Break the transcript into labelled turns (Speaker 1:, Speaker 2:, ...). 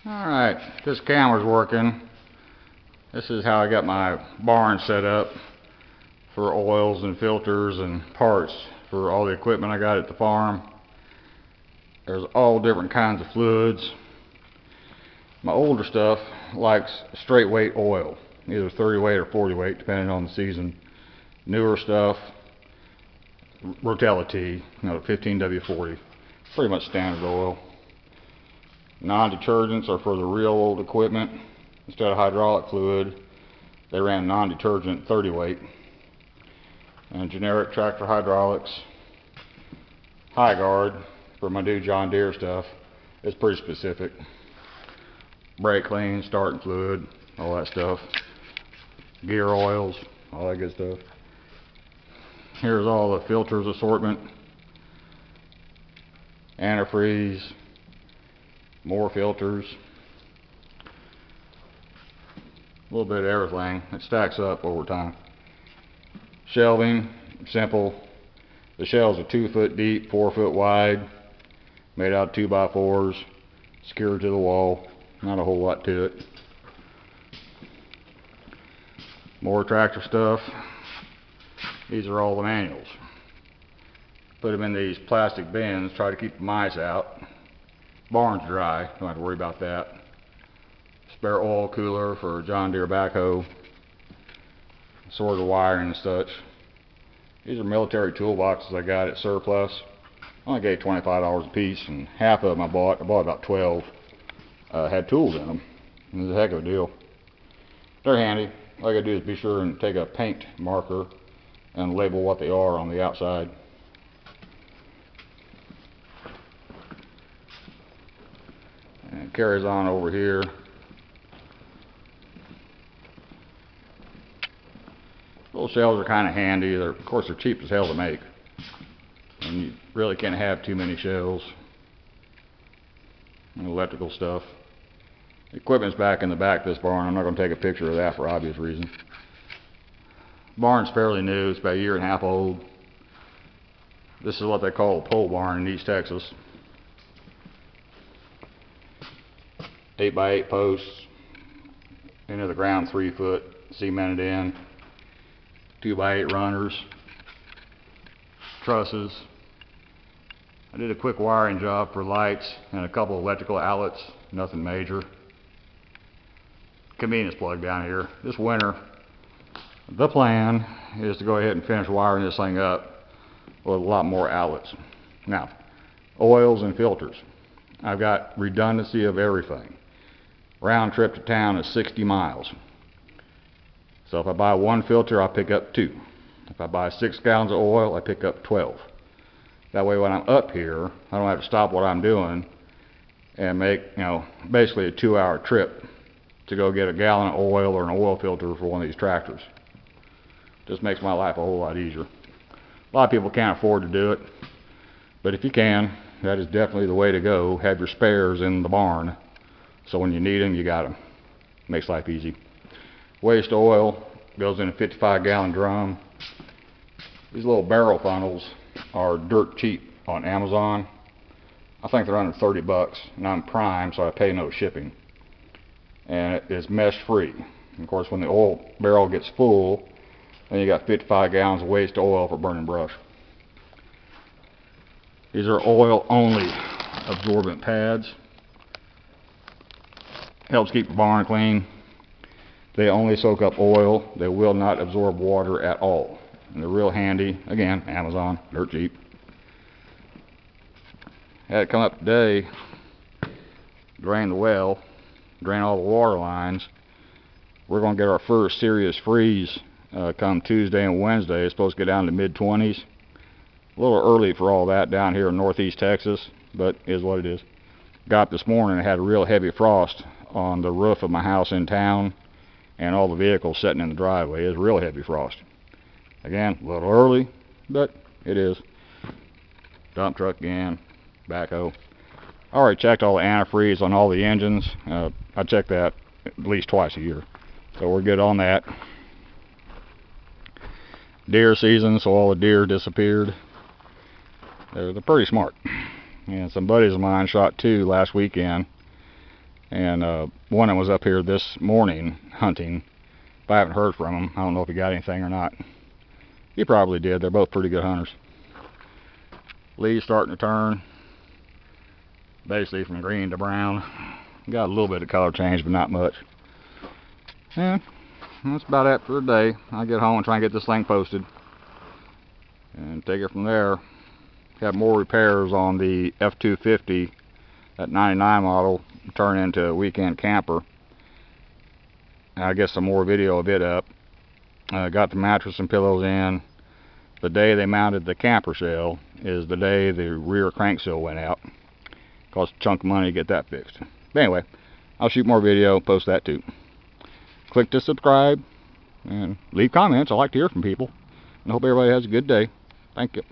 Speaker 1: Alright, this camera's working. This is how I got my barn set up for oils and filters and parts for all the equipment I got at the farm. There's all different kinds of fluids. My older stuff likes straight weight oil, either 30 weight or 40 weight depending on the season. Newer stuff, Rotelli, 15W40, pretty much standard oil. Non-detergents are for the real old equipment. Instead of hydraulic fluid, they ran non-detergent 30 weight. And generic tractor hydraulics. High guard for my new John Deere stuff. It's pretty specific. Brake clean, starting fluid, all that stuff. Gear oils, all that good stuff. Here's all the filters assortment. Antifreeze, more filters. A little bit of everything. It stacks up over time. Shelving, simple. The shelves are 2 foot deep, 4 foot wide, made out of 2x4s, secured to the wall. Not a whole lot to it. More tractor stuff. These are all the manuals. Put them in these plastic bins, try to keep the mice out. Barn's dry, don't have to worry about that. Spare oil cooler for John Deere backhoe. Assorted wiring and such. These are military toolboxes I got at Surplus. I only gave $25 a piece, and half of them I bought about 12. Had tools in them. It was a heck of a deal. They're handy. All I gotta do is be sure and take a paint marker and label what they are on the outside. And it carries on over here. Little shelves are kind of handy. Of course, they're cheap as hell to make, and you really can't have too many shelves. And electrical stuff. The equipment's back in the back of this barn. I'm not going to take a picture of that for obvious reasons. Barn's fairly new. It's about a year and a half old. This is what they call a pole barn in East Texas. 8x8 posts into the ground, 3 foot, cemented in. 2x8 runners, trusses. I did a quick wiring job for lights and a couple of electrical outlets, nothing major. Convenience plug down here. This winter, the plan is to go ahead and finish wiring this thing up with a lot more outlets. Now, oils and filters. I've got redundancy of everything. Round trip to town is 60 miles. So if I buy one filter, I pick up 2. If I buy 6 gallons of oil, I pick up 12. That way when I'm up here, I don't have to stop what I'm doing and make, basically a 2-hour trip to go get a gallon of oil or an oil filter for one of these tractors. Just makes my life a whole lot easier. A lot of people can't afford to do it, but if you can, that is definitely the way to go. Have your spares in the barn, so when you need them, you got them. Makes life easy. Waste oil goes in a 55-gallon drum. These little barrel funnels are dirt cheap on Amazon. I think they're under 30 bucks, and I'm Prime, so I pay no shipping. And it is mesh free. And of course, when the oil barrel gets full, then you got 55 gallons of waste oil for burning brush. These are oil only absorbent pads. Helps keep the barn clean. They only soak up oil. They will not absorb water at all. And they're real handy. Again, Amazon, dirt cheap. Had it come up today, drain the well, drain all the water lines. We're going to get our first serious freeze come Tuesday and Wednesday. It's supposed to get down to mid-20s. A little early for all that down here in northeast Texas, but is what it is. Got up this morning and had a real heavy frost on the roof of my house in town, and all the vehicles sitting in the driveway. It's real heavy frost. Again, a little early, but it is. Dump truck again, backhoe. I already checked all the antifreeze on all the engines. I check that at least twice a year, so we're good on that. Deer season, so all the deer disappeared. They're pretty smart. And some buddies of mine shot 2 last weekend. And one that was up here this morning hunting, but I haven't heard from him. I don't know if he got anything or not. He probably did. They're both pretty good hunters. Leaves starting to turn, basically from green to brown. Got a little bit of color change, but not much. And that's about it for the day. I'll get home and try and get this thing posted and take it from there. Have more repairs on the F250, that 99 model, turn into a weekend camper. I'll get some more video of it up. Got the mattress and pillows in. The day they mounted the camper shell is the day the rear crank seal went out. Cost a chunk of money to get that fixed. But anyway, I'll shoot more video, post that too. Click to subscribe and leave comments. I like to hear from people. And I hope everybody has a good day. Thank you.